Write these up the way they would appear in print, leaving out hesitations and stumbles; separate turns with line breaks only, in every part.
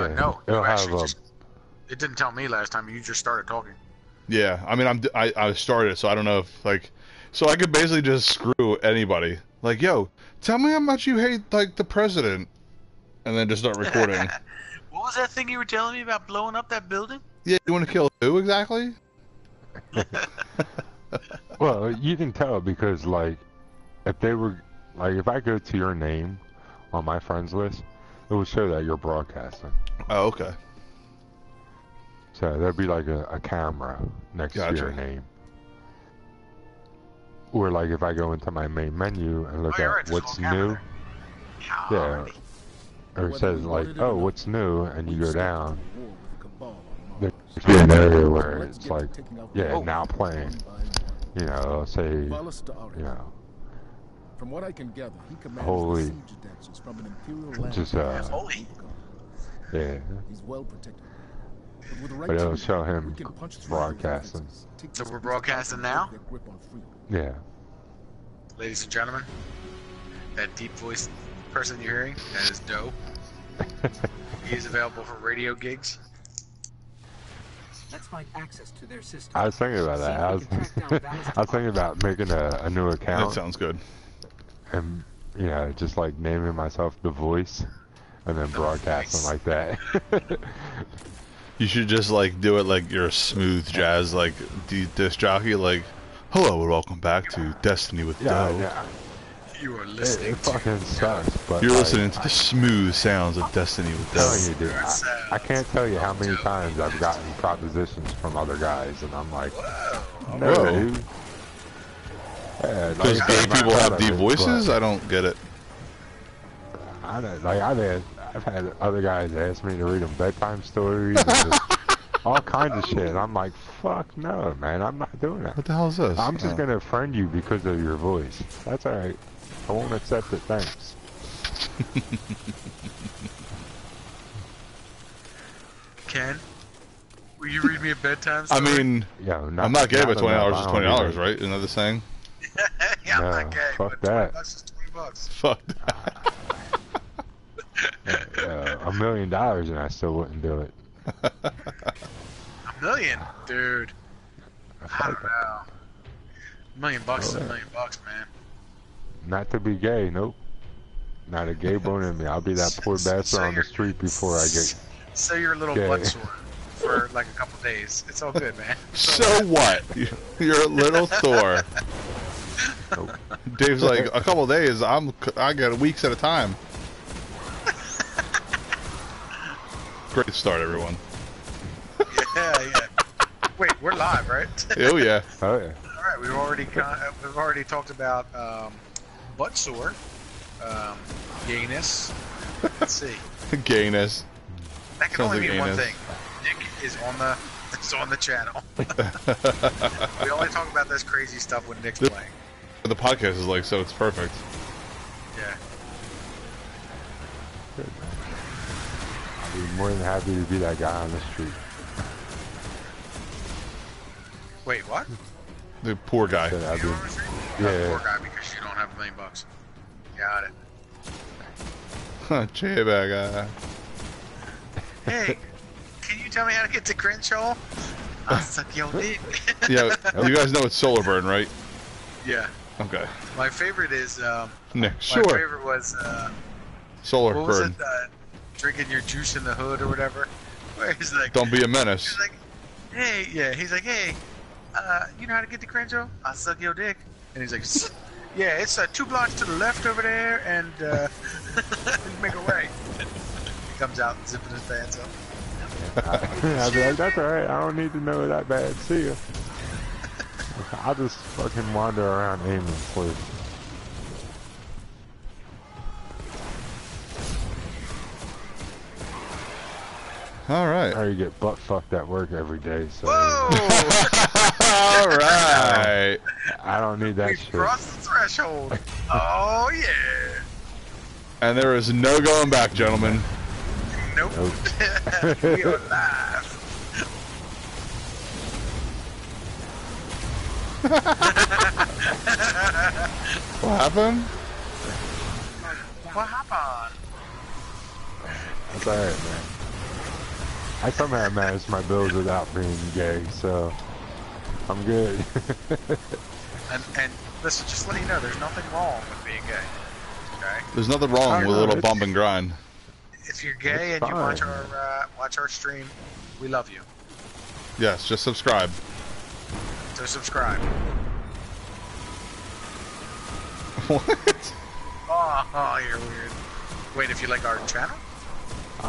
No,
it'll
you
have
actually just... It didn't tell me last time. You just started talking.
Yeah, I mean, I started, so I don't know if, like... So I could basically just screw anybody. Like, yo, tell me how much you hate, like, the president. And then just start recording.
What was that thing you were telling me about blowing up that building?
Yeah, you want to kill who exactly?
Well, you can tell because, like, if they were... Like, if I go to your name on my friends list, it will show that you're broadcasting.
Oh, okay.
So there'll be like a camera next to your name. Or like if I go into my main menu and look at what's new. Yeah. Or it says like, oh, what's new, and you go down. There's an area where it's like, yeah, now playing. You know, it'll say, you know,
from what I can gather, he commands
holy,
the siege adepts from an imperial land.
just
Holy.
yeah.
He's well protected.
But it'll show him broadcasting.
So we're broadcasting now?
Yeah.
Ladies and gentlemen, that deep voiced person you're hearing, that is Doe. He is available for radio gigs.
Let's find access to their system.
I was thinking about that. I was thinking about making a new account.
That sounds good.
And, you know, just like naming myself The Voice and then broadcasting like that.
You should just like do it like you're a smooth jazz like disc jockey, like, hello and welcome back to Destiny with Doe.
Yeah.
You are listening.
It fucking sucks. But
you're
like,
listening to the smooth sounds of Destiny with Doe.
I'm telling you, dude, I can't tell you how many times I've gotten propositions from other guys, and I'm like, no, dude. Yeah,
because
like,
gay people have deep
it,
voices? I don't get it.
I don't, like I've had other guys ask me to read them bedtime stories and just all kinds of shit. And I'm like, fuck no, man, I'm not doing that.
What the hell is this?
I'm just gonna friend you because of your voice. That's alright. I won't accept it, thanks.
Ken, will you read me a bedtime story?
I mean,
yeah,
I'm not gay, but $20 is $20, right? Isn't that the saying?
Yeah, I'm
No,
not gay,
fuck
but
that.
$20 is $20.
Fuck that.
$1 million and I still wouldn't do it.
$1 million? Dude. I don't know. $1 million bucks is $1 million bucks, man.
Not to be gay, nope. Not a gay bone in me. I'll be that poor bastard on the street before I get
So you're a little
gay.
butt sore for like a couple days. It's all good, man.
So what? You're a little Thor.
Nope.
Dave's like, a couple days, I get weeks at a time. Great start, everyone.
Yeah. Wait, we're live, right?
Oh yeah.
Oh yeah.
All right, we've already talked about butt sore, gayness. Let's see.
Gayness.
That can
Sounds
only
like
mean one
anus.
thing. Nick is on the channel. We only talk about this crazy stuff when Nick's playing.
The podcast is like, so it's perfect.
Yeah.
I'd be more than happy to be that guy on the street.
Wait, what?
The poor guy.
I'd be,
You on the street?
yeah.
Poor guy because you don't have $1 million bucks. Got it.
J-bag.
Hey, can you tell me how to get to Crenshaw? I'll suck your dick.
Yeah, you guys know it's Solar Burn, right?
Yeah.
Okay.
My favorite is,
Nick,
my
sure.
favorite was,
Solar
what was
Burn.
it, drinking your juice in the hood or whatever? Where he's like,
Don't be a menace.
he's like, hey, you know how to get to Crenshaw? I'll suck your dick. And he's like, yeah, it's 2 blocks to the left over there, and make a right. He comes out zipping his pants up.
I'd be like, that's alright, I don't need to know that bad. See ya. I'll just fucking wander around aiming for you.
Alright.
Or you get butt fucked at work every day, so
Alright.
I don't need that
We
shit.
crossed the threshold. Oh yeah.
And there is no going back, gentlemen.
Nope. We are live.
What happened?
What happened?
That's alright, man. I somehow managed my bills without being gay, so I'm good.
and listen, just to let you know, there's nothing wrong with being gay. Okay.
There's nothing wrong with a little bump and grind.
If you're gay and you watch our stream, we love you.
Yes, just subscribe.
So subscribe.
What?
Oh, you're weird. Wait, if you like our channel? Okay.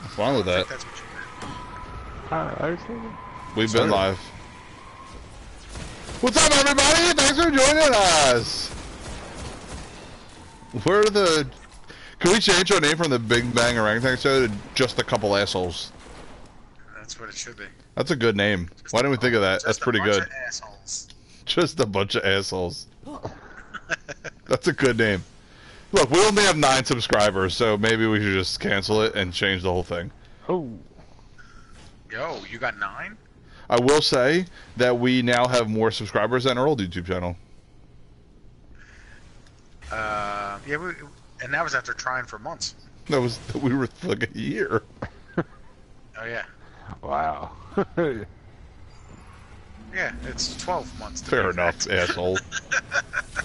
What's wrong with that?
That's what you meant.
We've been live. What's up, everybody? Thanks for joining us. Where are the... Can we change our name from the Big Bang Orangutan Show to Just a Couple Assholes?
That's what it should be.
That's a good name. Why didn't we think of that? That's pretty good.
Assholes.
Just a bunch of assholes. That's a good name. Look, we only have 9 subscribers, so maybe we should just cancel it and change the whole thing.
Oh.
Yo, you got 9?
I will say that we now have more subscribers than our old YouTube channel.
Yeah, and that was after trying for months.
We were like a year.
Oh yeah.
Wow.
Yeah, it's 12 months.
Fair enough, asshole.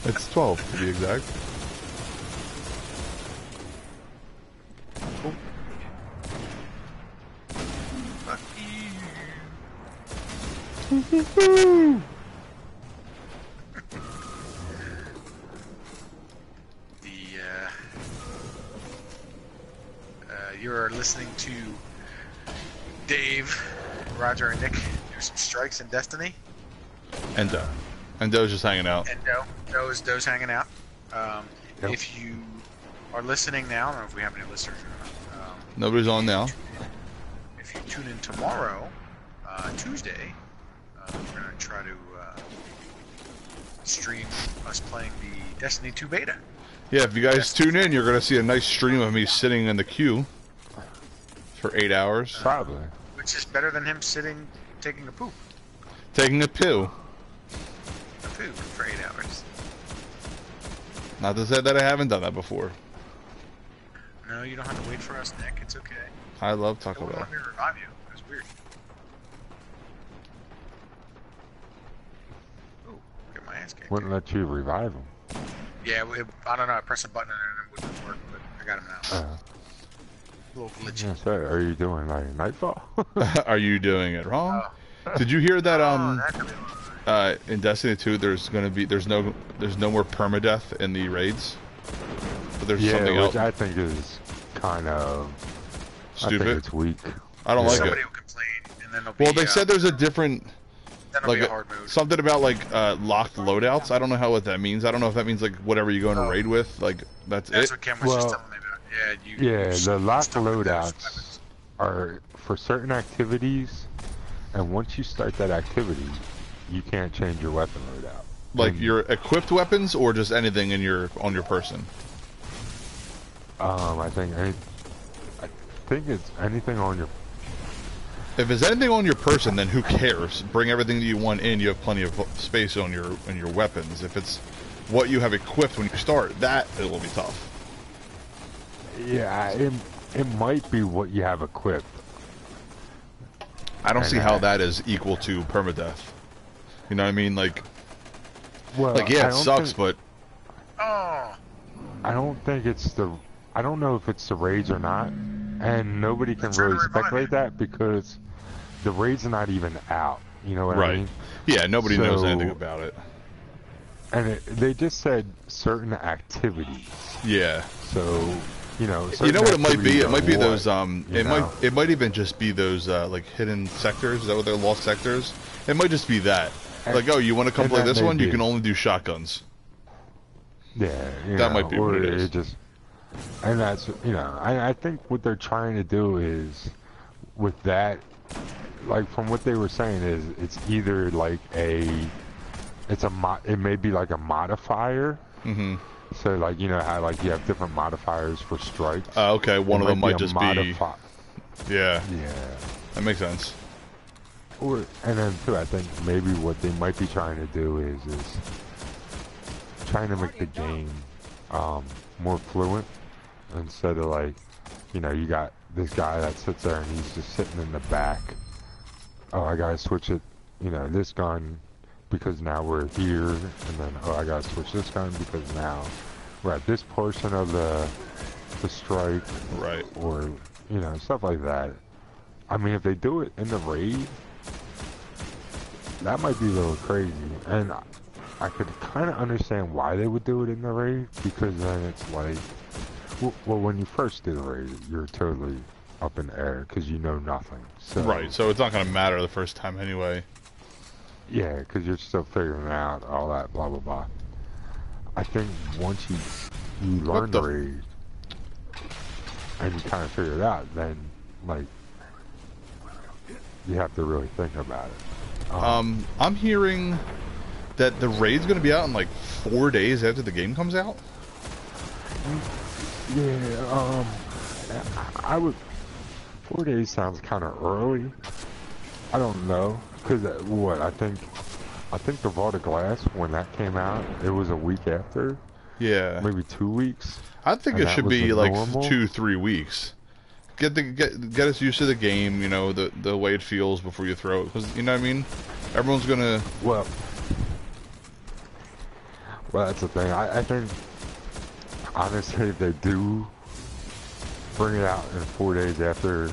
It's 12 to be exact.
Oh. Fuck you. You're listening to Dave, Roger, and Nick do some strikes in Destiny.
Endo. Endo's just hanging out.
Endo. Do's hanging out.
Yep.
If you are listening now, I don't know if we have any listeners or not.
Nobody's on now.
If you tune in tomorrow, Tuesday, we're going to try to stream us playing the Destiny 2 beta.
Yeah, if you guys tune in, you're going to see a nice stream of me sitting in the queue for 8 hours.
Probably.
Which is better than him taking a poop.
Taking a poo.
A poop for 8 hours.
Not to say that I haven't done that before.
No, you don't have to wait for us, Nick. It's okay.
I love Taco
Don't
Bell.
let me revive you. It was weird. Oh, get my ass kicked.
Wouldn't let you revive him.
Yeah, I don't know. I pressed a button and it wouldn't work, but I got him now. A little glitchy.
Yeah, so are you doing like Nightfall?
Are you doing it wrong? Did you hear that?
That could be
In Destiny 2, there's no more permadeath in the raids. But there's something
which
else.
I think is kind of
Stupid.
I think it's weak.
I don't like it.
Somebody will complain, and then there'll be.
Well, they said there's a different,
then there'll
like
be a hard mode.
something about like locked loadouts. I don't know what that means. I don't know if that means like whatever you go in a raid with, like that's
That's
it.
what Ken was just telling me about. Yeah,
The locked
stuff with those
loadouts
weapons.
are for certain activities, and once you start that activity, you can't change your weapon loadout.
Like your equipped weapons or just anything on your person.
I think it's anything on your.
If it's anything on your person, then who cares? Bring everything that you want in. You have plenty of space on your weapons. If it's what you have equipped when you start, that it will be tough.
Yeah, it might be what you have equipped.
I don't see how that is equal to permadeath. You know what I mean? Like, yeah, it sucks, but
Oh.
I don't think it's the. I don't know if it's the raids or not, and nobody can really speculate that because the raids are not even out. You know what I mean?
Yeah, nobody knows anything about it.
And they just said certain activities.
Yeah.
So, you know
what it might be? It might be those
it
it might even just be those like hidden sectors. Is that what they're, lost sectors? It might just be that. Like, oh, you want to come play this one? You can only do shotguns.
Yeah,
that might be what it is.
And that's, I think what they're trying to do is with that, like from what they were saying is it's either like it may be like a modifier.
Mm-hmm.
So like, how like you have different modifiers for strikes.
Okay, one of them might just be. Yeah.
Yeah.
That makes sense.
And then too, I think maybe what they might be trying to do is trying to make the game more fluent instead of like, you got this guy that sits there and he's just sitting in the back. Oh, I gotta switch it, you know, this gun because now we're here, and then oh, I gotta switch this gun because now we're at this portion of the strike,
right?
Or you know, stuff like that. I mean, if they do it in the raid, that might be a little crazy, and I could kind of understand why they would do it in the raid, because then it's like, well, when you first do the raid, you're totally up in the air because you know nothing. So,
right, so it's not going to matter the first time anyway.
Yeah, because you're still figuring out all that, blah, blah, blah. I think once you learn the raid, and you kind of figure it out, then, like, you have to really think about it.
I'm hearing that the raid's going to be out in, like, 4 days after the game comes out?
Yeah, I would... 4 days sounds kind of early. I don't know, because what I think the Vault of Glass, when that came out, it was a week after.
Yeah,
maybe 2 weeks.
I think it should be like 2-3 weeks. Get us used to the game, you know, the way it feels before you throw it, because you know what I mean. Everyone's gonna.
Well, that's the thing. I think honestly, if they do bring it out in 4 days after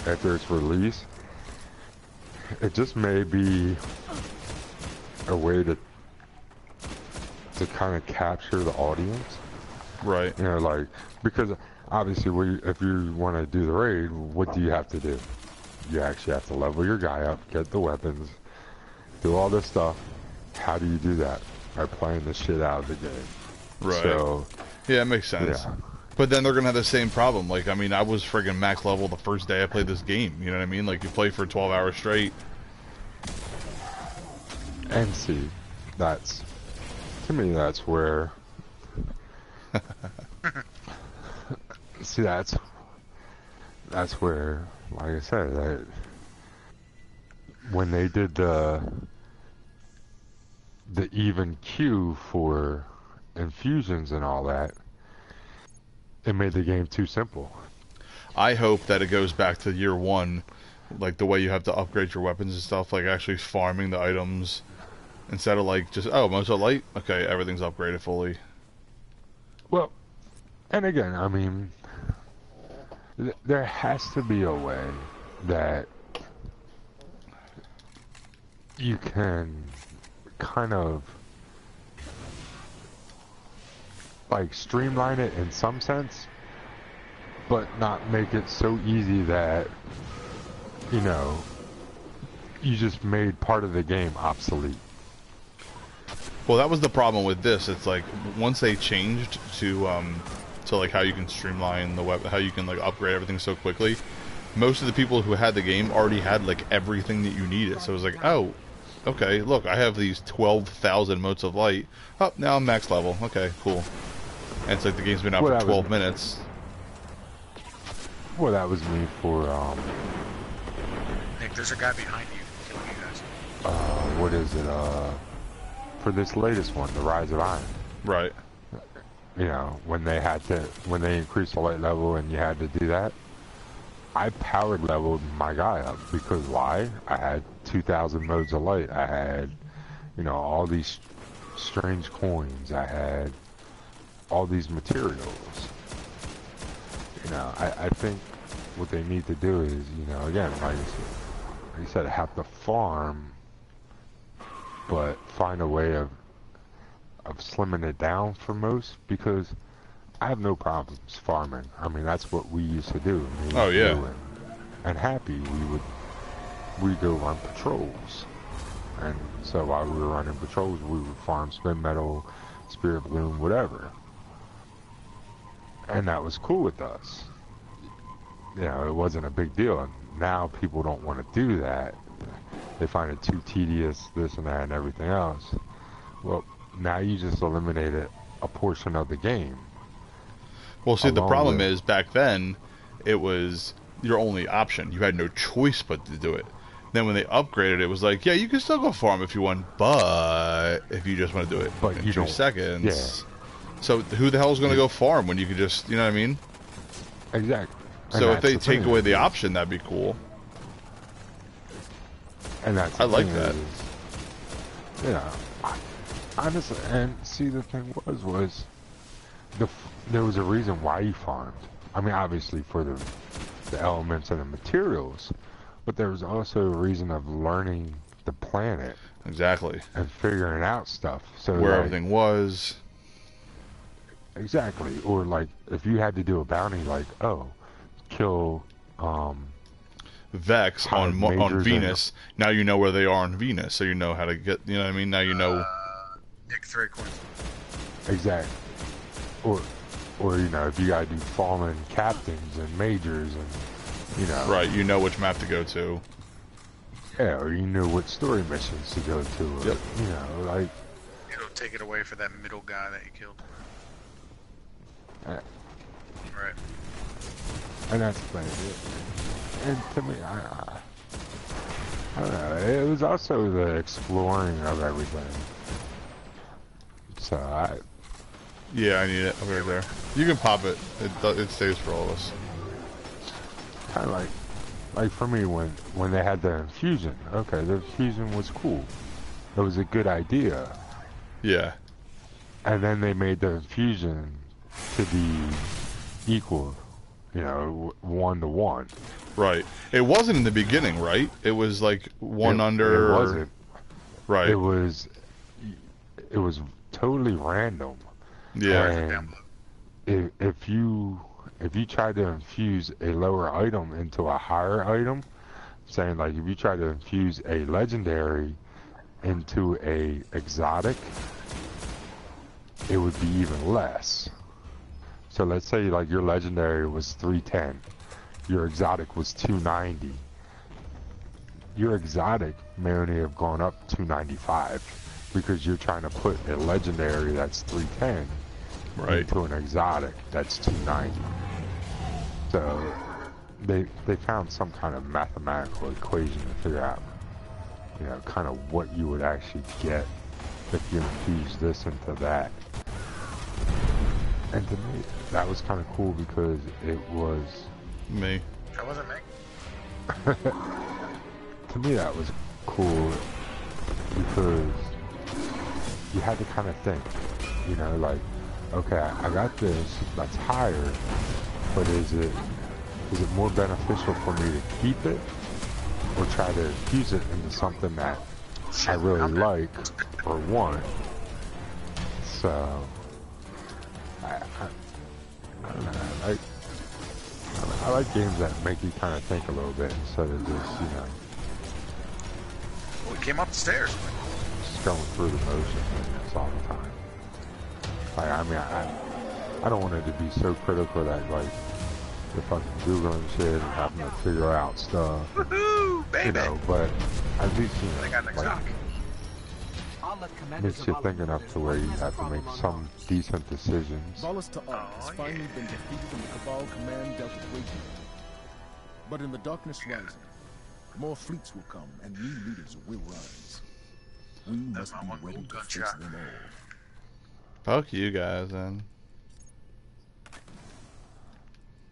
its release, it just may be a way to kind of capture the audience,
right?
You know, like, because obviously, if you want to do the raid, what do you have to do? You actually have to level your guy up, get the weapons, do all this stuff. How do you do that? By playing the shit out of the game.
Right.
So,
yeah, it makes sense.
Yeah.
But then they're gonna have the same problem. Like, I mean, I was friggin' max level the first day I played this game. You know what I mean? Like, you play for 12 hours straight.
And see, to me, that's where. See, that's where, like I said, when they did the even queue for infusions and all that, it made the game too simple.
I hope that it goes back to year one, like the way you have to upgrade your weapons and stuff, like actually farming the items instead of like just, oh, most light, okay, everything's upgraded fully.
Well, and again, I mean, there has to be a way that you can kind of like streamline it in some sense, but not make it so easy that, you know, you just made part of the game obsolete.
Well, that was the problem with this. It's like once they changed to like how you can streamline the web, how you can like upgrade everything so quickly, most of the people who had the game already had like everything that you needed. So it was like, oh, okay, look, I have these 12,000 motes of light. Oh, now I'm max level. Okay, cool. And it's like the game's been out for 12 minutes.
Well, that was me for
Nick, there's a guy behind you killing you guys.
What is it? For this latest one, the Rise of Iron.
Right.
You know, when they increased the light level and you had to do that, I powered leveled my guy up because why? I had 2,000 modes of light. I had, you know, all these strange coins. I had all these materials. You know, I think what they need to do is, you know, again, like you said, have to farm, but find a way of slimming it down for most, because I have no problems farming. I mean, that's what we used to do.
Oh yeah.
And Happy, we'd go run patrols, and so while we were running patrols, we would farm spin metal, spirit bloom, whatever, and that was cool with us. You know, it wasn't a big deal. And now people don't want to do that. They find it too tedious, this and that, and everything else. Well, now you just eliminated a portion of the game.
Well, see, the problem is, back then, it was your only option. You had no choice but to do it. Then when they upgraded, it was like, yeah, you can still go farm if you want, but if you just want to do it in 2 seconds.
Yeah.
So who the hell is going to go farm when you could just, you know what I mean?
Exactly.
So if they take away the option, that'd be cool.
And that's
I like that.
You know, honestly, and see, the thing was there was a reason why you farmed. I mean, obviously for the elements and the materials, but there was also a reason of learning the planet.
Exactly.
And figuring out stuff. So
where everything was.
Exactly. Or like, if you had to do a bounty, like, oh, kill
Vex on Venus. Now you know where they are on Venus, so you know how to get. You know what I mean? Now you know.
Nick 3 coins.
Exactly. Or you know, if you gotta do fallen captains and majors, and you know.
Right. You know which map to go to.
Yeah, or you know what story missions to go to. Or,
yep.
You know, like.
It'll take it away for that middle guy that you killed. Right.
And that's about it. And to me, I don't know. It was also the exploring of everything. So
yeah, I need it over there. You can pop it. It stays for all of us.
Kind of like for me when they had the infusion. Okay, the infusion was cool. It was a good idea.
Yeah.
And then they made the infusion to be equal, you know, 1-to-1.
Right. It wasn't in the beginning, right? It was like one under.
It wasn't.
Right.
It was totally random.
Yeah.
And if you tried to infuse a lower item into a higher item, saying like if you try to infuse a legendary into a exotic, it would be even less. So let's say like your legendary was 310, your exotic was 290. Your exotic may only have gone up 295 because you're trying to put a legendary that's 310 into an exotic that's 290. So they found some kind of mathematical equation to figure out, you know, kind of what you would actually get if you infuse this into that. And to me, that was kind of cool because it was...
Me.
That wasn't me.
To me, that was cool because you had to kind of think, you know, like, okay, I got this, that's higher, but is it more beneficial for me to keep it or try to infuse it into something that I really like or want? So... I don't know. I like games that make you kind of think a little bit instead of just, you know...
We came up the stairs.
Just going through the motions all the time. Like, I mean, I don't want it to be so critical that, like, you're fucking Googling shit and having to figure out stuff.
Woohoo, baby!
You know, but at least, you know,
they got
like, makes you think enough to where you have to make some decent decisions.
Volus to has finally been defeated and the Cabal command dealt with waiting. But in the darkness rising, more fleets will come and new leaders will rise. We must be ready to face them all.
Fuck you guys, then.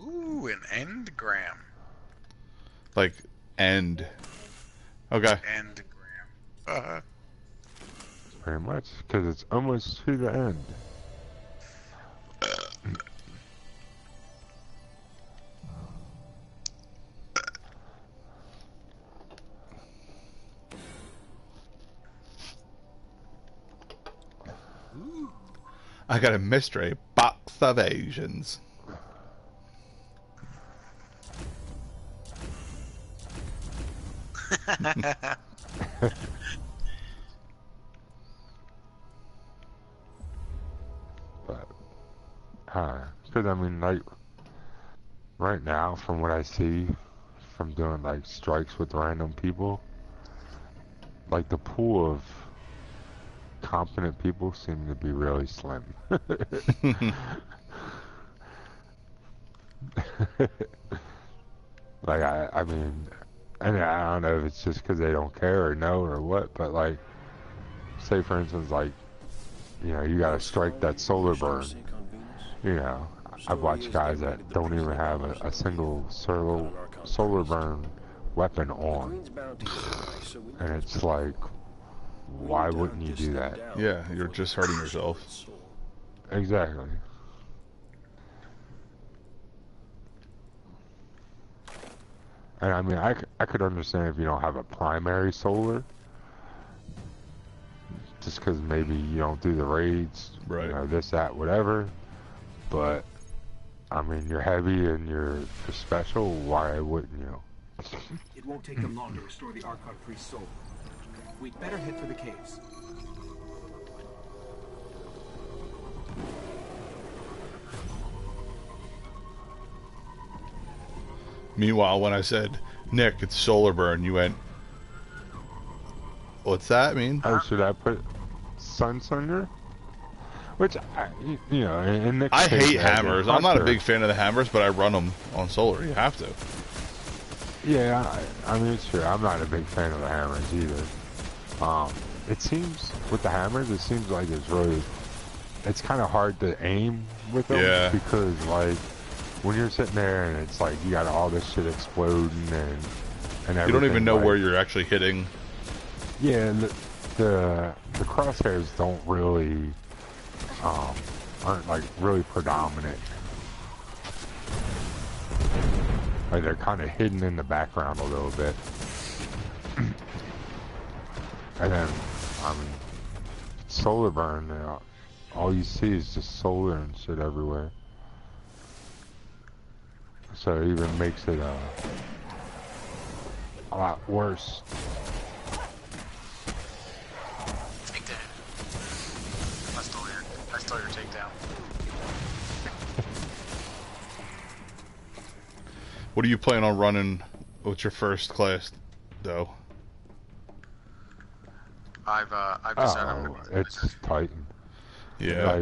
Ooh, an endgram.
Like, end. Okay.
Endgram.
Pretty much, because it's almost to the end.
I got a mystery box of Asians.
Because I mean, like, right now, from what I see, from doing like strikes with random people, like the pool of competent people seem to be really slim. Like, I mean, and I don't know if it's just because they don't care or know or what, but like, say for instance, like, you know, you gotta strike that solar burn, you know, I've watched guys that don't even have a single solar burn weapon on, and it's like, why wouldn't you do that?
Yeah, you're just hurting yourself.
Exactly. And I mean, I could understand if you don't have a primary solar, just because maybe you don't do the raids,
right?
You know, this, that, whatever. But I mean, you're heavy and you're special. Why wouldn't you?
It won't take them long to restore the Archon priest's soul. We'd better head for the caves.
Meanwhile, when I said, Nick, it's solar burn, you went, what's that mean?
Oh, should I put Sunslinger? Which, you know, in Nick's
I
case,
hate hammers. I'm not a big fan of the hammers, but I run them on solar. You have to.
Yeah, I mean, it's true. I'm not a big fan of the hammers either. It seems, with the hammers, it seems like it's kind of hard to aim with them.
Yeah.
Because, like, when you're sitting there and it's like, you got all this shit exploding and everything.
You don't even know
like,
where you're actually hitting.
Yeah, and the crosshairs don't really, aren't, like, really predominant. Like, they're kind of hidden in the background a little bit. And then, I mean, solar burn, all you see is just solar and shit everywhere. So it even makes it a lot worse.
Take that. I stole your takedown.
What are you planning on running? What's your first class, though?
I've decided I'm gonna be
it's Titan.
Yeah.
Like, I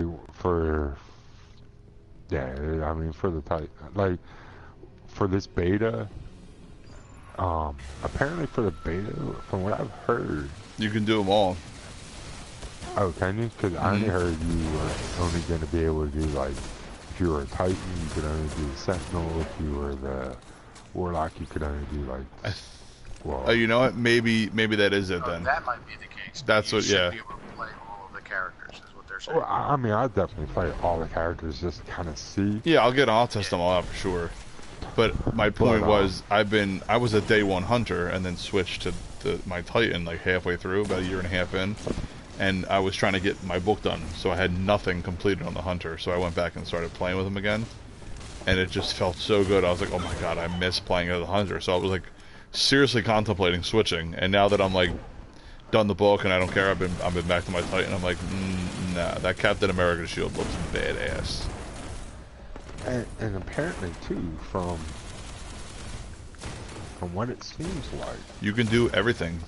mean, for the Titan, like, for this beta, apparently for the beta, from what I've heard,
you can do them all.
Oh, can you? Because I only heard you were only going to be able to do, like, if you were a Titan, you could only do the Sentinel. If you were the Warlock, you could only do, like, well...
Oh, you know what? Maybe that is it then.
That might be the case.
That's what, yeah.
You should be able to play all of the characters, is what they're saying.
Well, I mean, I'd definitely play all the characters just to kind of see.
Yeah, I'll test them all out for sure. But my point was, I was a day one hunter and then switched to my Titan like halfway through, about a year and a half in, and I was trying to get my book done, so I had nothing completed on the hunter. So I went back and started playing with him again, and it just felt so good. I was like, oh my god, I miss playing as a hunter. So I was like, seriously contemplating switching. And now that I'm like done the book and I don't care, I've been back to my Titan. I'm like, nah, that Captain America shield looks badass.
And apparently too, from what it seems like,
you can do everything.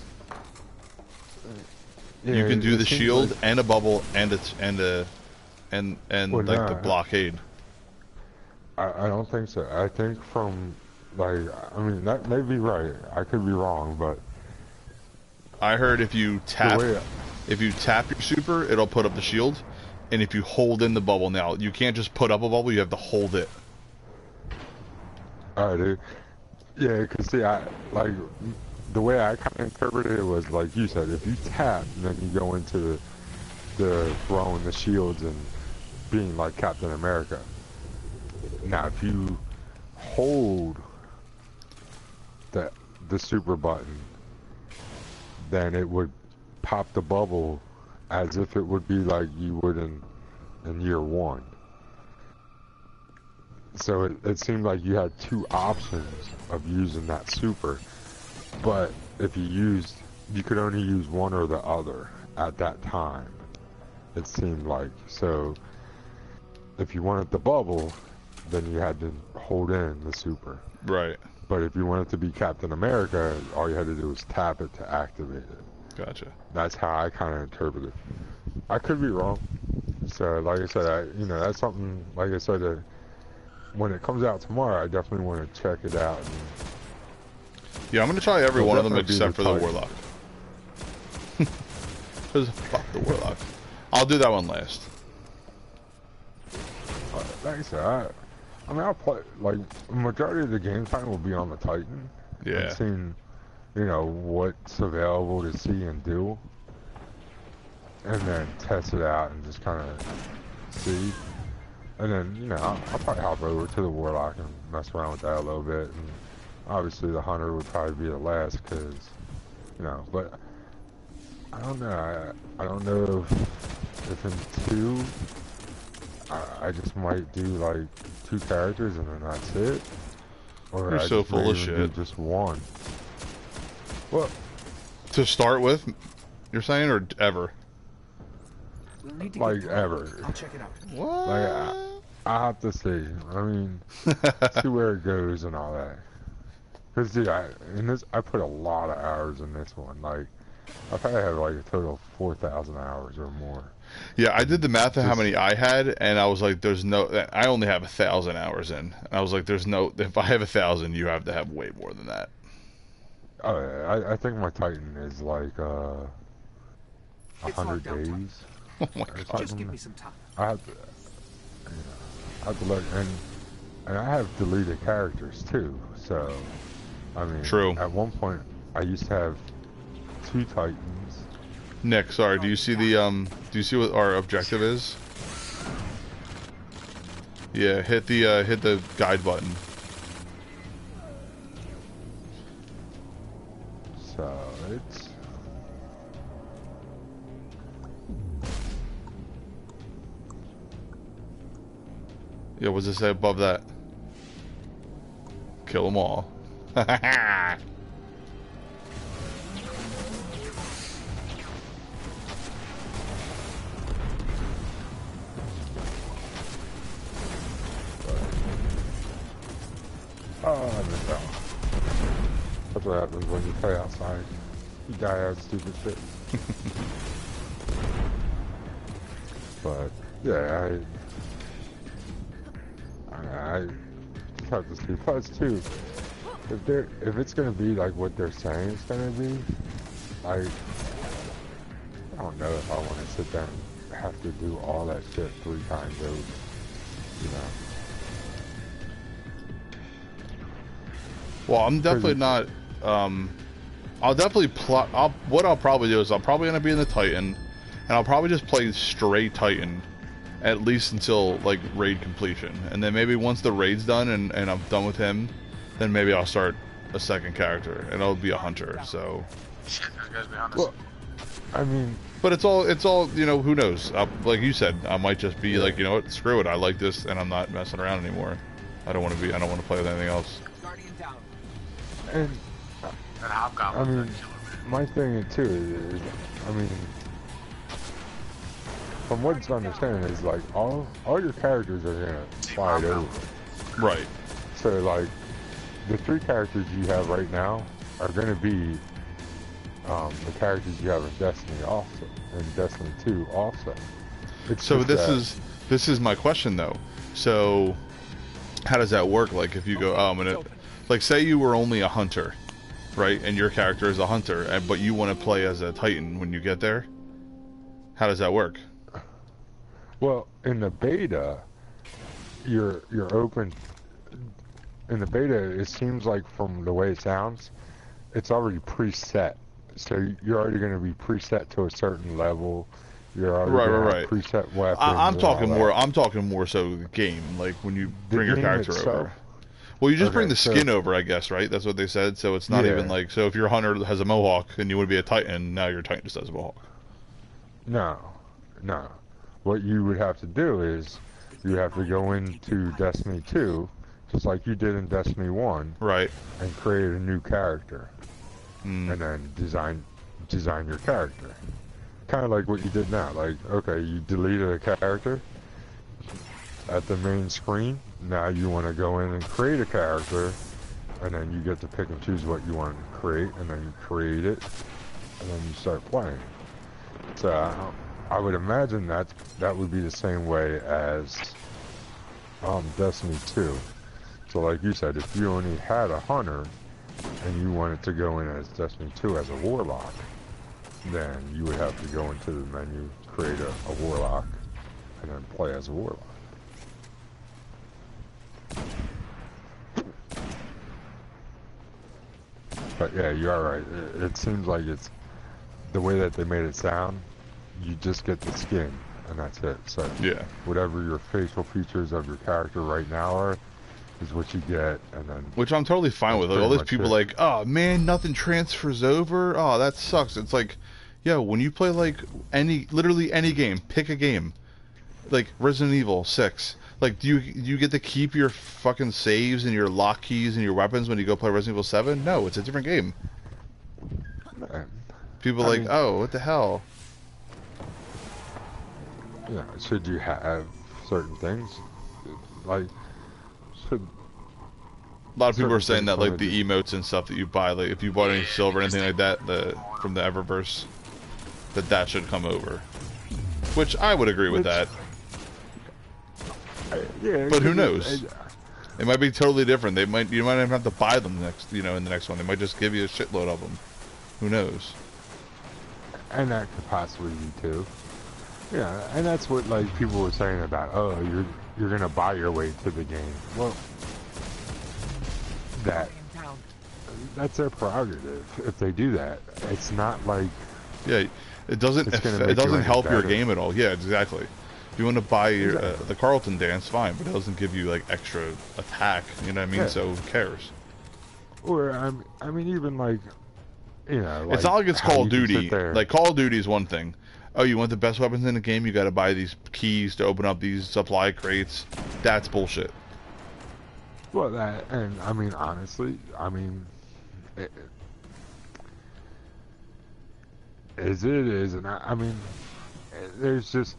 Yeah,
you can do the shield
like,
and a bubble and the blockade.
I don't think so. I think from, like, I mean, that may be right. I could be wrong, but
I heard if you tap your super, it'll put up the shield. And if you hold in the bubble, now you can't just put up a bubble, you have to hold it.
Alright, dude. Yeah, because see, the way I kind of interpreted it was, like you said, if you tap, then you go into the throwing the shields and being like Captain America. Now, if you hold the super button, then it would pop the bubble as if it would be like you would in year one. So it seemed like you had two options of using that super, but if you could only use one or the other at that time, it seemed like. So if you wanted the bubble, then you had to hold in the super.
Right.
But if you wanted to be Captain America, all you had to do was tap it to activate it.
Gotcha.
That's how I kind of interpret it. I could be wrong. So, like I said, that's something, like I said, when it comes out tomorrow, I definitely want to check it out.
Yeah, I'm going to try every one of them except for the Warlock. Because fuck the Warlock. I'll do that one last.
Like I said, I mean, I'll play, like, the majority of the game time will be on the Titan.
Yeah.
And seeing, you know, what's available to see and do. And then test it out and just kind of see. And then, you know, I'll probably hop over to the Warlock and mess around with that a little bit. And obviously the Hunter would probably be the last because, you know, but I don't know. I don't know if in 2, I just might do like 2 characters and then that's it. Or
You're
I
so
just
full
may
of
even
shit.
do just 1. Well,
to start with, you're saying, or ever?
We'll need to
like
get
ever.
I'll check it out.
What?
Like, I have to see. I mean, see where it goes and all that. Cause dude, I put a lot of hours in this one. Like, I probably have like a total of 4,000 hours or more.
Yeah, I did the math of how many I had, and I was like, "There's no." I only have 1,000 hours in. And I was like, "There's no. If I have 1,000, you have to have way more than that."
Oh yeah, I think my Titan is like 100 days.
Oh my god!
Just give me some time.
I have to, you know, I have to look, and I have deleted characters too. So, I mean,
True.
At one point, I used to have 2 Titans.
Nick, sorry. Do you see the Do you see what our objective is? Yeah, hit the guide button.
So it's.
Yeah, what's it say above that? Kill them all.
Oh, I missed that one. That's what happens when you play outside. You die out of stupid shit. But yeah, I just have to see. Plus, too, if it's gonna be like what they're saying it's gonna be, I don't know if I want to sit there and have to do all that shit 3 times over. You know.
Well, I'm definitely not. I'll definitely plot. What I'll probably do is I'm probably gonna be in the Titan, and I'll probably just play straight Titan, at least until like raid completion, and then maybe once the raid's done and I'm done with him, then maybe I'll start a second character, and it'll be a hunter. So.
Shit, those guys be honest.
Well, I mean.
But it's all you know. Who knows? Like you said, I might just be like, you know what? Screw it. I like this, and I'm not messing around anymore. I don't want to play with anything else.
Guardian down.
And
That hobgoblin.
I mean, my thing too is, I mean, from what's understanding is like all your characters are gonna slide over.
Right.
So like, the 3 characters you have right now are gonna be the characters you have in Destiny also, in Destiny 2 also.
So this is my question though. So how does that work? Like if you go, oh, I'm gonna, like say you were only a hunter, right? And your character is a hunter, but you want to play as a Titan when you get there. How does that work?
Well, in the beta, you're open. In the beta, it seems like from the way it sounds, it's already preset. So you're already going to be preset to a certain level. You're already
right.
Preset weapons.
I'm talking more. I'm talking more so the game, like when you bring your character over. Well, you just bring the skin over, I guess, right? That's what they said. So it's not even like, so if your hunter has a mohawk and you want to be a Titan, now your Titan just has a mohawk.
No. What you would have to do is you have to go into Destiny 2, just like you did in Destiny 1,
right?
And create a new character, and then design your character. Kind of like what you did now. Like, okay, you deleted a character at the main screen. Now you want to go in and create a character, and then you get to pick and choose what you want to create, and then you create it, and then you start playing. So I would imagine that would be the same way as Destiny 2. So like you said, if you only had a hunter and you wanted to go in as Destiny 2 as a warlock, then you would have to go into the menu, create a warlock, and then play as a warlock. But yeah, you are right. It seems like it's the way that they made it sound. You just get the skin, and that's it. So
yeah,
whatever your facial features of your character right now are, is what you get, and then.
Which I'm totally fine with. Like, all these people like, oh man, nothing transfers over. Oh, that sucks. It's like, yo, when you play like literally any game, pick a game, like Resident Evil 6. Like, do you get to keep your fucking saves and your lock keys and your weapons when you go play Resident Evil 7? No, it's a different game. People are like, oh, what the hell?
Yeah, should you have certain things? Like, should...
A lot of people are saying that, like, the emotes and stuff that you buy, like, if you bought any silver or anything like that, from the Eververse, that should come over. Which, I would agree with that.
Yeah,
but who knows? It might be totally different. You might even have to buy them in the next one. They might just give you a shitload of them. Who knows?
And that could possibly be too. Yeah, and that's what like people were saying about, oh, you're gonna buy your way to the game. Well, that's their prerogative. If they do that, it's not like
it doesn't help your game at all. Yeah, exactly. If you want to buy the Carlton dance, fine, but it doesn't give you like extra attack. You know what I mean? Yeah. So who cares?
Or I mean, even like, you know, like
it's not like it's Call of Duty. Like Call of Duty is one thing. Oh, you want the best weapons in the game? You got to buy these keys to open up these supply crates. That's bullshit.
Well, that, and I mean, honestly, I mean, it is, and I mean, there's just.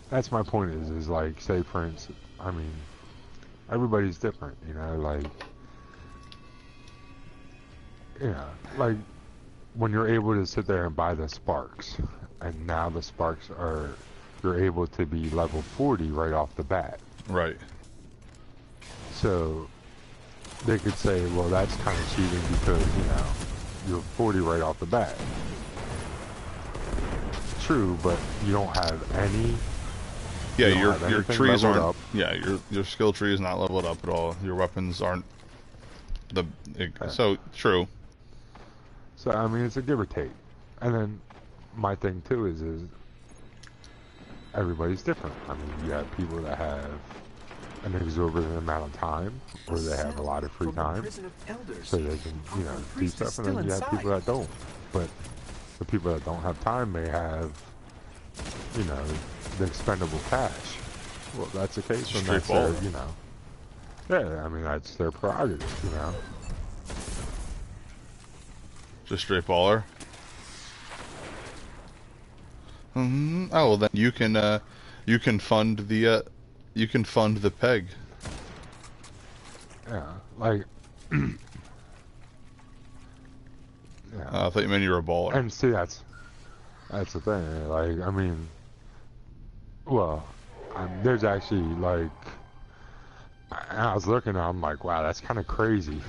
That's my point is like, say for instance, I mean, everybody's different, you know, like, like, when you're able to sit there and buy the sparks, and now the sparks you're able to be level 40 right off the bat.
Right.
So, they could say, well, that's kind of cheating because, you know, you're 40 right off the bat. True, but you don't have any...
Yeah, your trees aren't up. Yeah, your skill tree is not leveled up at all. Your weapons aren't so true.
So I mean, it's a give or take. And then my thing too is everybody's different. I mean, you have people that have an exorbitant amount of time, or they have a lot of free time, so they can, you know, do stuff. And then you have people that don't. But the people that don't have time may have, you know, the expendable cash. Well, that's the case, and that's their, you know. Yeah, I mean, that's their prerogative, you know.
Just straight baller. Oh well, then you can fund the peg.
Yeah, like. Yeah.
I thought you meant you were a baller.
And see, that's the thing. Like, I mean. Well, there's actually, like, I was looking and I'm like, wow, that's kind of crazy.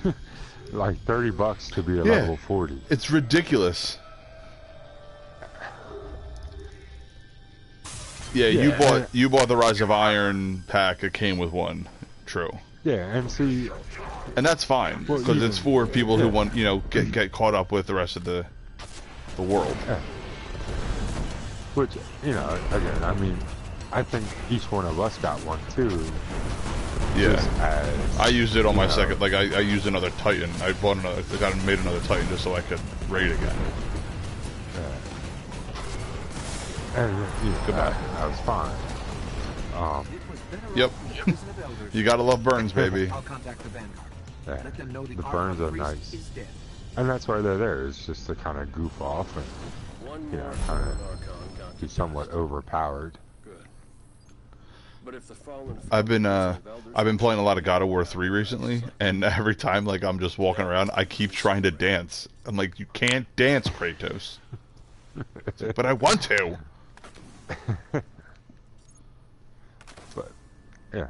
Like, $30 to be a level 40.
It's ridiculous. Yeah, you bought the Rise of Iron pack. It came with one. True.
Yeah, and see...
And that's fine, because it's for people who want, you know, get caught up with the rest of the world.
Yeah. Which, you know, again, I mean... I think each one of us got one too.
Yeah, I used it on my second. Like I used another Titan. I made another Titan just so I could raid again.
Yeah. And that was fine.
Yep. You gotta love burns, baby.
I'll contact the Vanguard.
Yeah.
Let them know
the burns are nice. And that's why they're there. It's just to kind of goof off and, you know, kind of be somewhat overpowered.
But if the fallen
I've been playing a lot of God of War 3 recently, and every time like I'm just walking around, I keep trying to dance. I'm like, you can't dance, Kratos. Like, but I want to.
But yeah,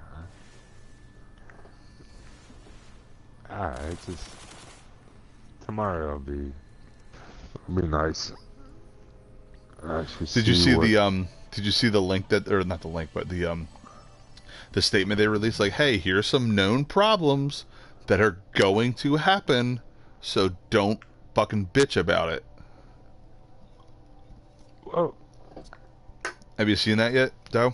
it's just tomorrow will be nice.
Did you see the link that, or not the link, but the statement they released? Like, hey, here's some known problems that are going to happen So don't fucking bitch about it.
Whoa.
Have you seen that yet, Doe?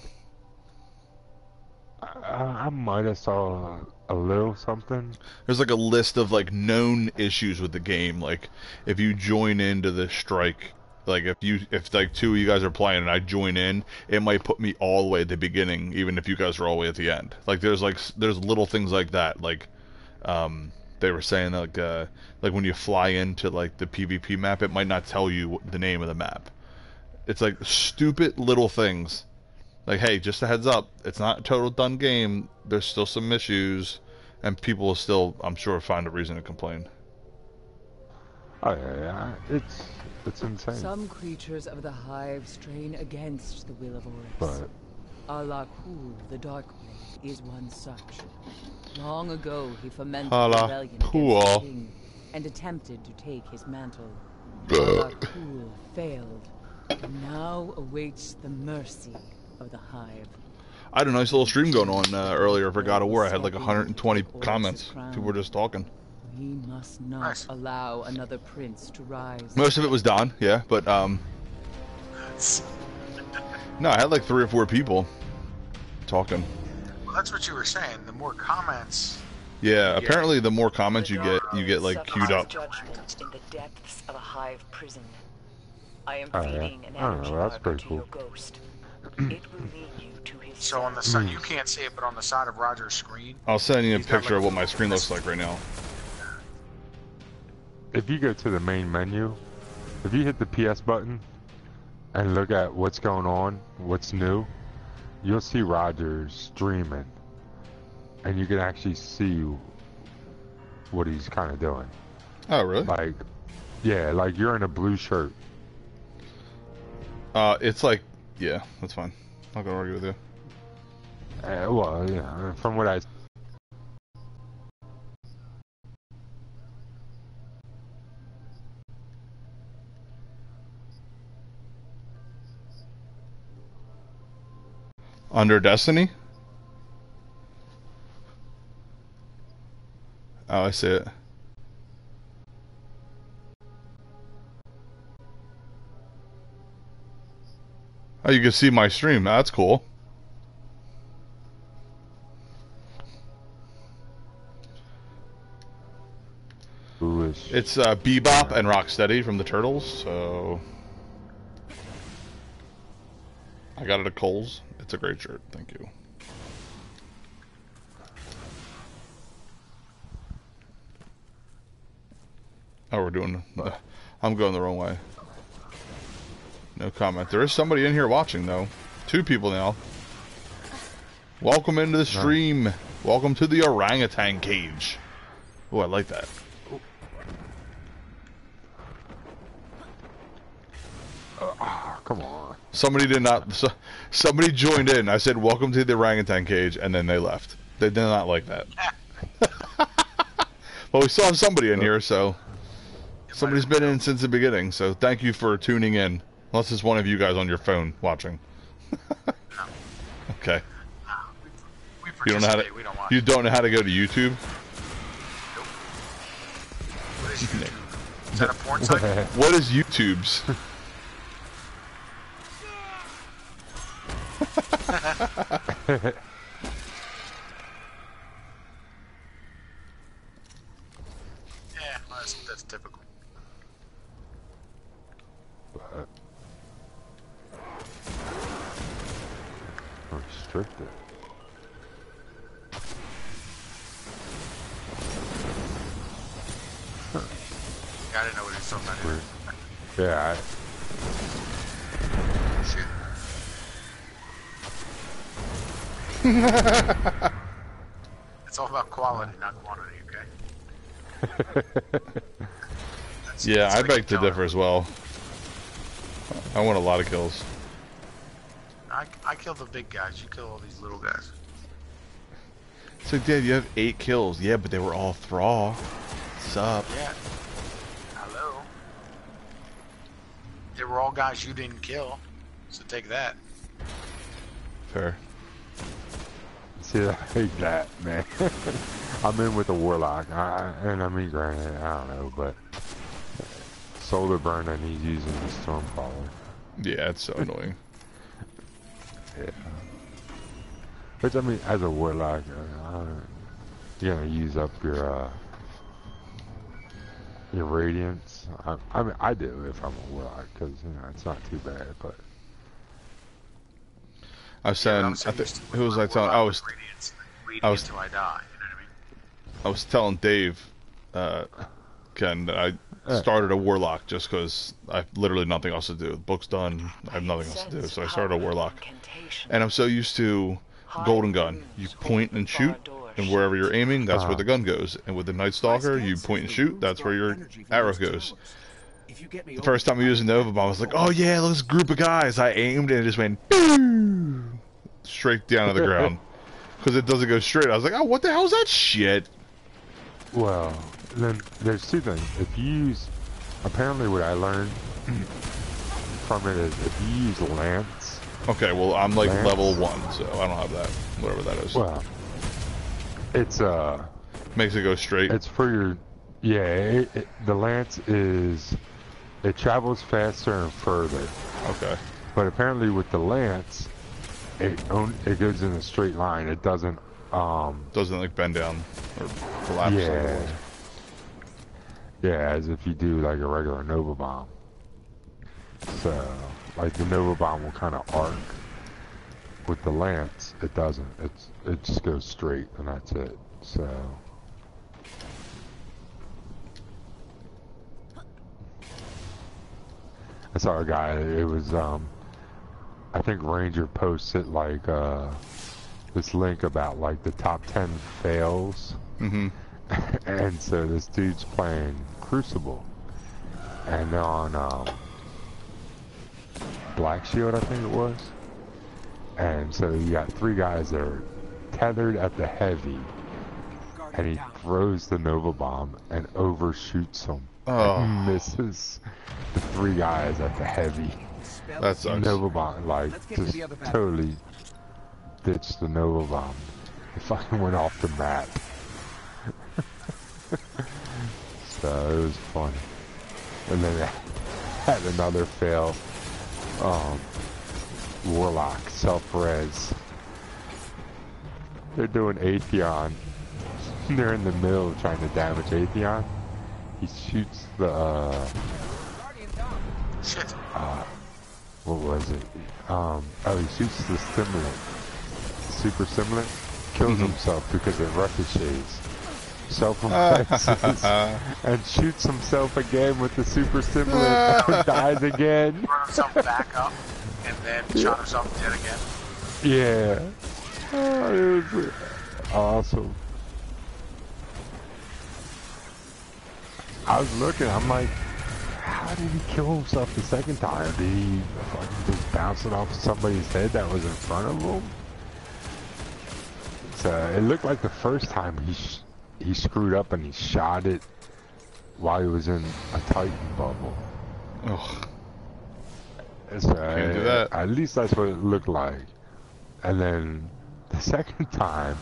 I might have saw a little something.
There's like a list of like known issues with the game. Like if you join into the strike, like if like two of you guys are playing and I join in, it might put me all the way at the beginning, even if you guys are all the way at the end. Like there's little things like that. Like they were saying like when you fly into like the PvP map, it might not tell you the name of the map. It's like stupid little things. Like, hey, just a heads up, it's not a total done game. There's still some issues, and people will still, I'm sure, find a reason to complain.
Oh yeah, it's insane.
Some creatures of the hive strain against the will of Oryx.
But
Alakul, the Darkblade, is one such. Long ago, he fomented
Alakul.
rebellion against the king and attempted to take his mantle. Alakul failed, and now awaits the mercy of the hive.
I had a nice little stream going on earlier for God of War. I had like 120 comments. People were just talking.
We must not allow another prince to rise.
Most of it was Don, yeah, but no, I had like 3 or 4 people talking.
Well, that's what you were saying. The more comments.
Yeah, apparently the more comments you get like queued up.
Judgment in the depths of a hive prison. I am
Oh,
feeding
yeah.
an
Oh,
energy
that's
marker
pretty
to
cool.
your ghost. It will lead you to his
So on the
cell.
side, you can't see it, but on the side of Roger's screen.
I'll send you a
He's got,
picture
like,
of what my screen looks like right now.
if you go to the main menu, if you hit the PS button and look at what's going on, what's new, you'll see Roger streaming, and you can actually see what he's kind of doing.
Oh, really?
Like, yeah, like you're in a blue shirt.
It's like, yeah, that's fine. I'm not gonna argue with you.
Well, yeah, from what I.
Under Destiny? Oh, I see it. Oh, you can see my stream. That's cool.
Foolish.
It's Bebop and Rocksteady from the Turtles, so I got it at Kohl's. It's a great shirt. Thank you. Oh, we're doing... I'm going the wrong way. No comment. There is somebody in here watching, though. 2 people now. Welcome into the stream. Welcome to the orangutan cage. Oh, I like that.
Come on.
Somebody did not... somebody joined in. I said, welcome to the orangutan cage, and then they left. They did not like that. Well, we still have somebody in here, so... Somebody's been in since the beginning, so thank you for tuning in. Unless it's one of you guys on your phone watching. Okay.
We
You don't know how to.
we don't watch.
You don't know how to go to YouTube.
Nope. What is YouTube? Is that a porn site?
What is YouTube's?
Yeah, well, that's typical.
Restricted.
Yeah, I didn't know what he was talking about.
Yeah.
Shit. It's all about quality, not quantity, okay?
Yeah, I
like
beg to differ as well. I want a lot of kills.
I kill the big guys, you kill all these little guys.
So, Dad, you have 8 kills. Yeah, but they were all Thaw. What's up?
Yeah. Hello. They were all guys you didn't kill, so take that.
Fair.
See, I hate that, man. I'm in with a warlock, and I mean, granted, I don't know, but solar burn, and he's using the stormcaller.
Yeah, it's so annoying.
Yeah. Which, I mean, as a warlock, you're gonna use up your radiance. I mean, I do if I'm a warlock, because, you know, it's not too bad, but...
I was saying, who was I telling? I was
until I die, you know what I mean?
I was telling Dave, Ken, that I started a warlock just because I have literally nothing else to do. The book's done, I have nothing else to do, so I started a warlock. And I'm so used to golden gun. You point and shoot, and wherever you're aiming, that's where the gun goes. And with the Night Stalker, you point and shoot, that's where your arrow goes. The first time I used a Nova Bomb, I was like, oh yeah, look at this group of guys. I aimed and it just went straight down to the ground. Because it doesn't go straight. I was like, oh, what the hell is that shit?
Well, then there's two things. If you use, apparently what I learned from it is if you use Lance.
Okay, well, I'm like level 1, so I don't have that. Whatever that is.
Well, it's,
makes it go straight.
It's for your, yeah, the Lance is, it travels faster and further.
Okay.
But apparently with the Lance, it goes in a straight line. It doesn't
like bend down or collapse.
Yeah. Yeah, as if you do like a regular Nova Bomb. So, like the Nova Bomb will kind of arc. With the Lance, it doesn't. It just goes straight and that's it. So. I saw a guy. It was I think Ranger posted like this link about like the top 10 fails.
Mm-hmm.
And so this dude's playing Crucible, and on Black Shield, I think it was. And so you got 3 guys that are tethered at the heavy, and he throws the Nova Bomb and overshoots them.
Oh.
And misses the 3 guys at the heavy.
That sucks.
Nova Bomb, like, just totally ditched the Nova Bomb. It fucking went off the map. So it was funny. And then they had another fail. Warlock, self-res. They're doing Atheon. They're in the middle of trying to damage Atheon. He shoots the,
Shit.
what was it? He shoots the stimulant. Super stimulant. Kills himself because it ricochets. Self-revives and shoots himself again with the super stimulant and dies again.
Brought himself back up and then shot himself dead again.
Yeah. Oh, it was awesome. I was looking, I'm like, how did he kill himself the second time? Did he fucking just bounce it off somebody's head that was in front of him? So it looked like the first time he screwed up and he shot it while he was in a Titan bubble.
Ugh.
So
Can't do that.
At least that's what it looked like. And then the second time,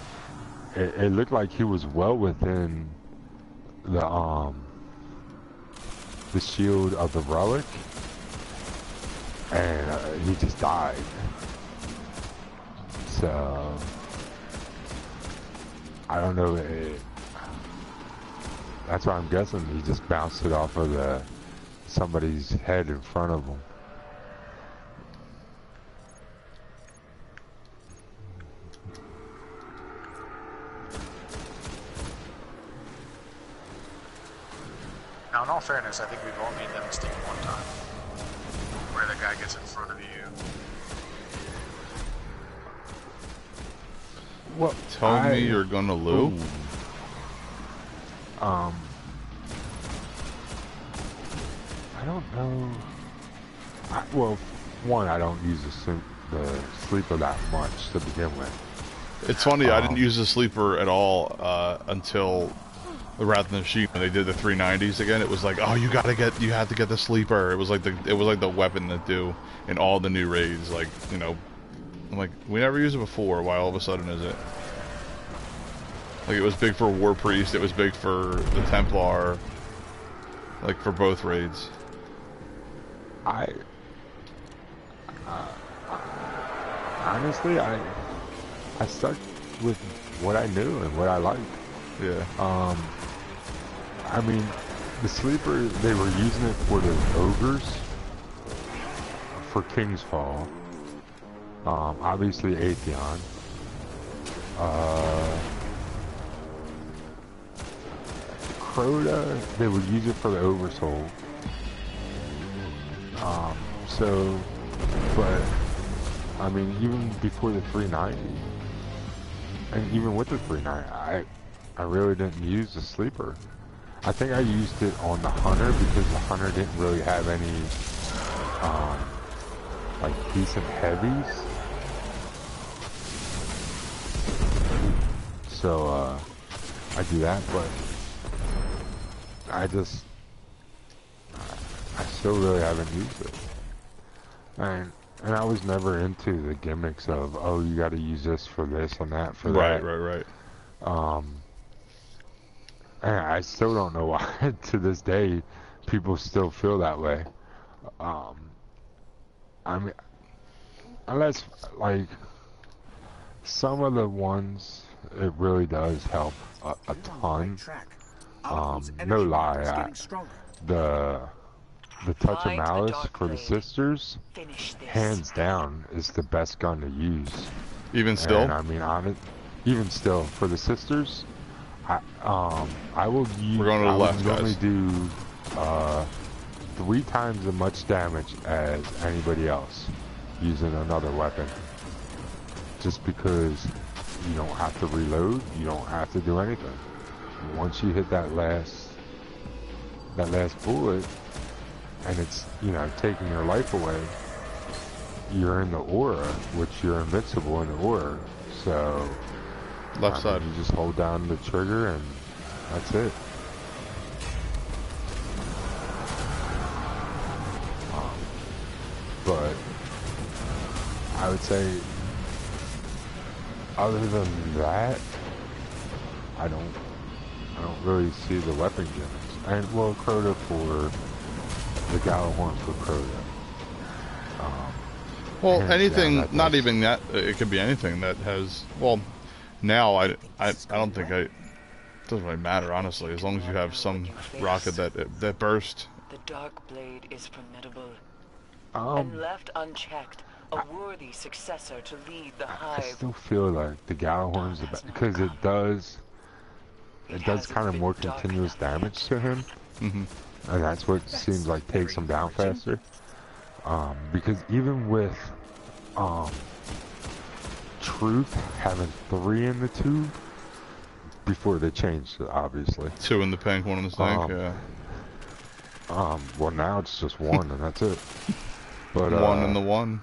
it looked like he was well within the shield of the relic, and he just died. So I don't know. That's what I'm guessing. He just bounced it off of somebody's head in front of him.
Now, in all fairness, I think we've all made that mistake one time, where the guy gets in front of you.
What?
Tell me you're gonna loop?
I don't know. Well, one, I don't use the sleeper that much to begin with.
It's funny, I didn't use the sleeper at all until the Wrath of the Machine when they did the 390s again. It was like, oh, you have to get the sleeper. It was like the weapon to do in all the new raids. Like, you know, I'm like, we never used it before. Why all of a sudden is it? Like, it was big for War Priest, it was big for the Templar, like, for both raids.
Honestly, I stuck with what I knew and what I liked.
Yeah.
I mean, the sleeper, they were using it for the ogres, for King's Fall. Obviously Atheon. Crota, they would use it for the Oversoul. But, I mean, even before the 390, and even with the 390, I really didn't use the sleeper. I think I used it on the Hunter because the Hunter didn't really have any, like, decent heavies. So, I do that, but I still really haven't used it. And I was never into the gimmicks of, oh, you gotta use this for this and that for that.
Right.
And I still don't know why, to this day, people still feel that way. I mean, unless, like, some of the ones, it really does help a ton. No lie, the Touch of Malice for the sisters, hands down, is the best gun to use.
Even still?
And, I mean, even still, for the sisters, I will use.
We're going to the left, guys.
I would normally do 3 times as much damage as anybody else using another weapon. Just because you don't have to reload, you don't have to do anything. Once you hit that last bullet, and it's, you know, taking your life away, you're in the aura, which you're invincible in the aura. So
left side,
you just hold down the trigger and that's it. But I would say, other than that, I don't really see the weapon gimmicks. And, well, Crota for the Gallahorn for Crota.
Well, anything, not even that, it could be anything that has, well, now I don't think it doesn't really matter, honestly, as long as you have some rocket that burst.
The Dark Blade is formidable. And left unchecked, a worthy successor to lead the Hive.
I still feel like the Gallahorn's the best, because it does kind of more continuous damage to him. And that's what seems like takes him down faster. Because even with Truth having 3 in the tube, before they changed it, obviously.
2 in the pink, 1 in the snake, yeah.
Well, now it's just 1 and that's it. But
1 in the 1.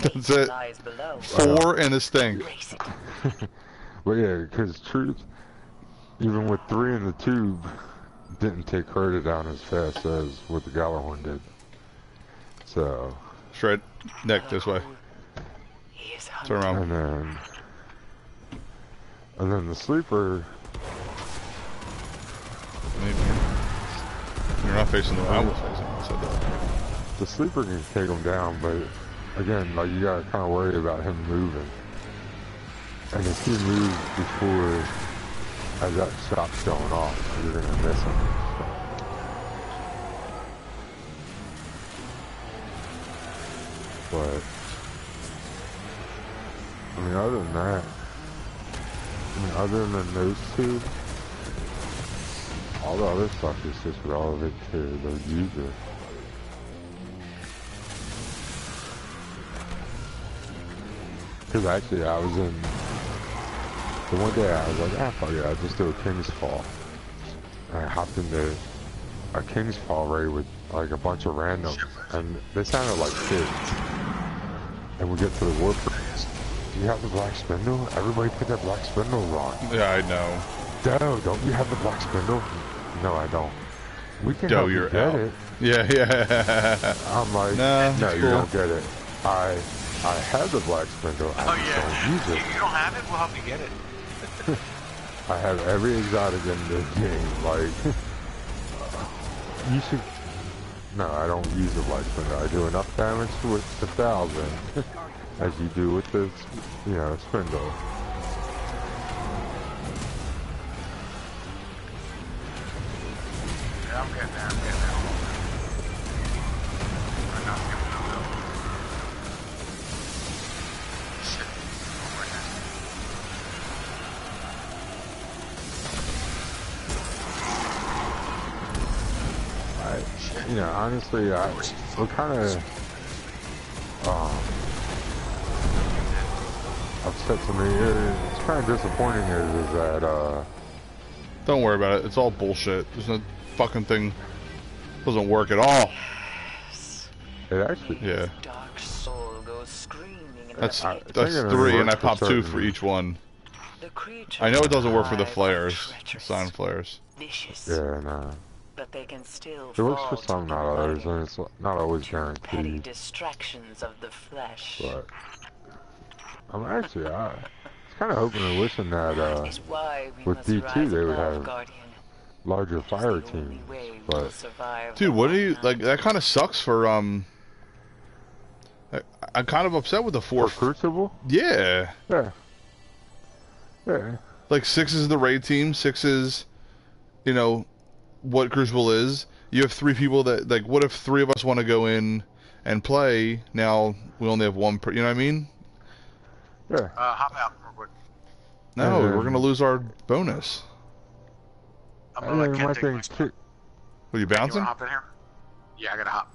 That's it. 4 in the stink.
Well, yeah, because Truth, even with 3 in the tube, didn't take Crota down as fast as what the Gallahorn did. So
straight neck this way. Turn around.
And then the sleeper.
You're not facing the way I was facing.
The sleeper can take him down, but again, like, you gotta kind of worry about him moving. And if he moves before as that shot's going off, you're gonna miss him. But I mean, other than that, other than those 2, all the other stuff is just relevant to the user. Because actually, I was in the one day I was like, fuck it, I'll just do a King's Fall. And I hopped into a King's Fall raid with like a bunch of randoms, and they sounded like kids. And we get to the War Priest. Do you have the Black Spindle? Everybody put that Black Spindle on.
Yeah, I know.
Doe, don't you have the Black Spindle? No, I don't. We can help you get it.
Yeah.
I'm like, no, you don't get it. I have the black spindle. I don't use it.
You don't have it? We'll help you get it.
I have every exotic in this game. Like, you should. No, I don't use the black spindle. I do enough damage with the 1,000 as you do with the, you know, spindle.
Yeah, I'm getting there. I'm getting there. Right now, I'm getting there. Shit.
You know, honestly, we're kind of upset to me. It's kind of disappointing is that
don't worry about it. It's all bullshit. There's no fucking thing. Doesn't work at all.
It actually,
yeah.
Dark soul goes screaming in
That's
the
3, and I popped 2 for each one. I know it doesn't work for the flares, sign flares.
Vicious,
yeah, nah.
but they can still
It works for
fall
some,
to
not others,
igniting
and it's not always
petty
guaranteed.
distractions of the flesh.
But I'm actually, it's kind of hoping and wishing that
Is why we
with
must
D2
rise
they would
above,
have
Guardian.
larger fire
It's the only
teams.
way we
But
will survive
Dude,
the
what do you
long
like?
night.
That kind of sucks for I'm kind of upset with the 4.
Crucible?
Yeah.
Yeah. Yeah.
Like 6 is the raid team. 6 is, you know, what Crucible is. You have 3 people that like. What if 3 of us want to go in and play? Now we only have 1 per. You know what I mean?
Yeah.
Hop out real quick.
No, we're gonna lose our bonus.
I'm gonna let Ken take my spot.
Are you
Ken,
bouncing?
You wanna hop in here? Yeah, I gotta hop.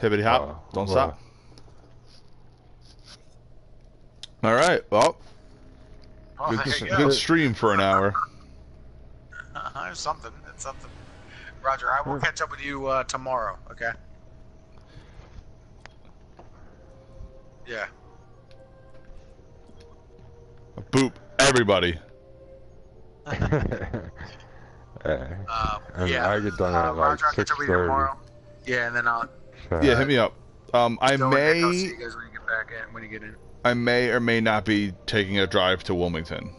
Hibbity hop. Don't stop. All right. Well,
Oh, there you go.
good stream for an hour.
It's something. It's something. Roger, I will catch up with you tomorrow, okay? Yeah.
Boop everybody.
Yeah, I get done at like
Roger, I'll catch up with you
6:30.
tomorrow. Yeah, and then I'll...
Yeah, hit me up. I
I'll see
may
you guys when you get back in, when you get in.
I may or may not be taking a drive to Wilmington.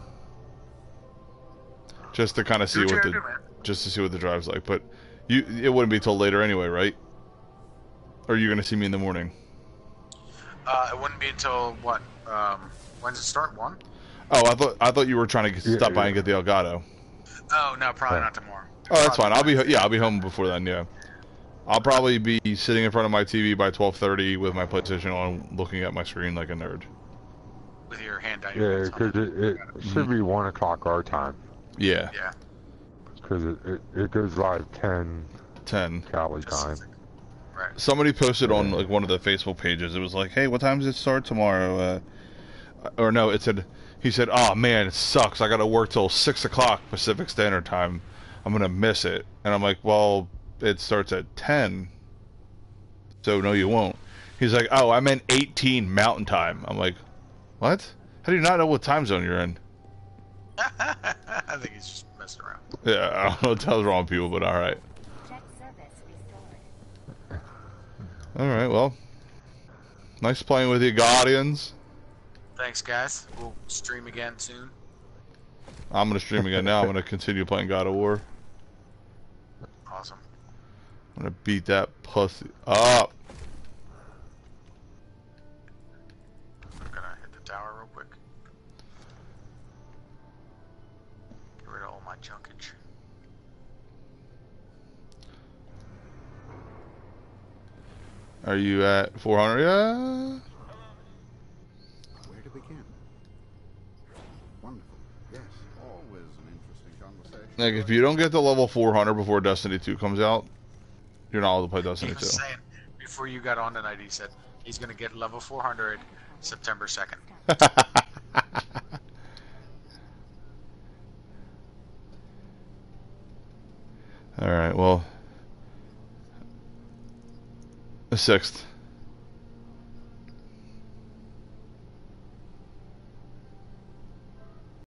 Just to kind of see what the drive's like, but it wouldn't be till later anyway, right? Or are you gonna see me in the morning?
It wouldn't be until what? When does it start? 1?
Oh, I thought you were trying to stop by and get the Elgato.
Oh no, probably not tomorrow.
Oh, that's fine. I'll be home before then. Yeah, I'll probably be sitting in front of my TV by 12:30 with my PlayStation on, looking at my screen like a nerd.
With your hand down.
Yeah, because it should be 1 o'clock our time.
Yeah.
Yeah.
Because it goes live 10 Cali time.
Right.
Somebody posted on like one of the Facebook pages. It was like, "Hey, what time does it start tomorrow?" Or no, he said, "Oh man, it sucks. I got to work till 6 o'clock Pacific Standard Time. I'm gonna miss it." And I'm like, "Well, it starts at 10, so no, you won't." He's like, "Oh, I meant 18 Mountain Time." I'm like, "What? How do you not know what time zone you're in?"
I think he's just messing around.
Yeah, I don't know what the hell's wrong with people, but all right. All right, well, nice playing with you, Guardians.
Thanks, guys. We'll stream again soon.
I'm gonna stream again now. I'm gonna continue playing God of War.
Awesome.
I'm gonna beat that pussy up.
I'm gonna hit the tower real quick. Get rid of all my junkage.
Are you at 400? Yeah.
Where to begin? Wonderful. Yes, always an interesting conversation.
Like, if you don't get to level 400 before Destiny 2 comes out, you're not allowed to play Destiny 2.
He was saying, before you got on tonight, he said he's gonna get level 400 September 2nd.
Alright, well, the 6th.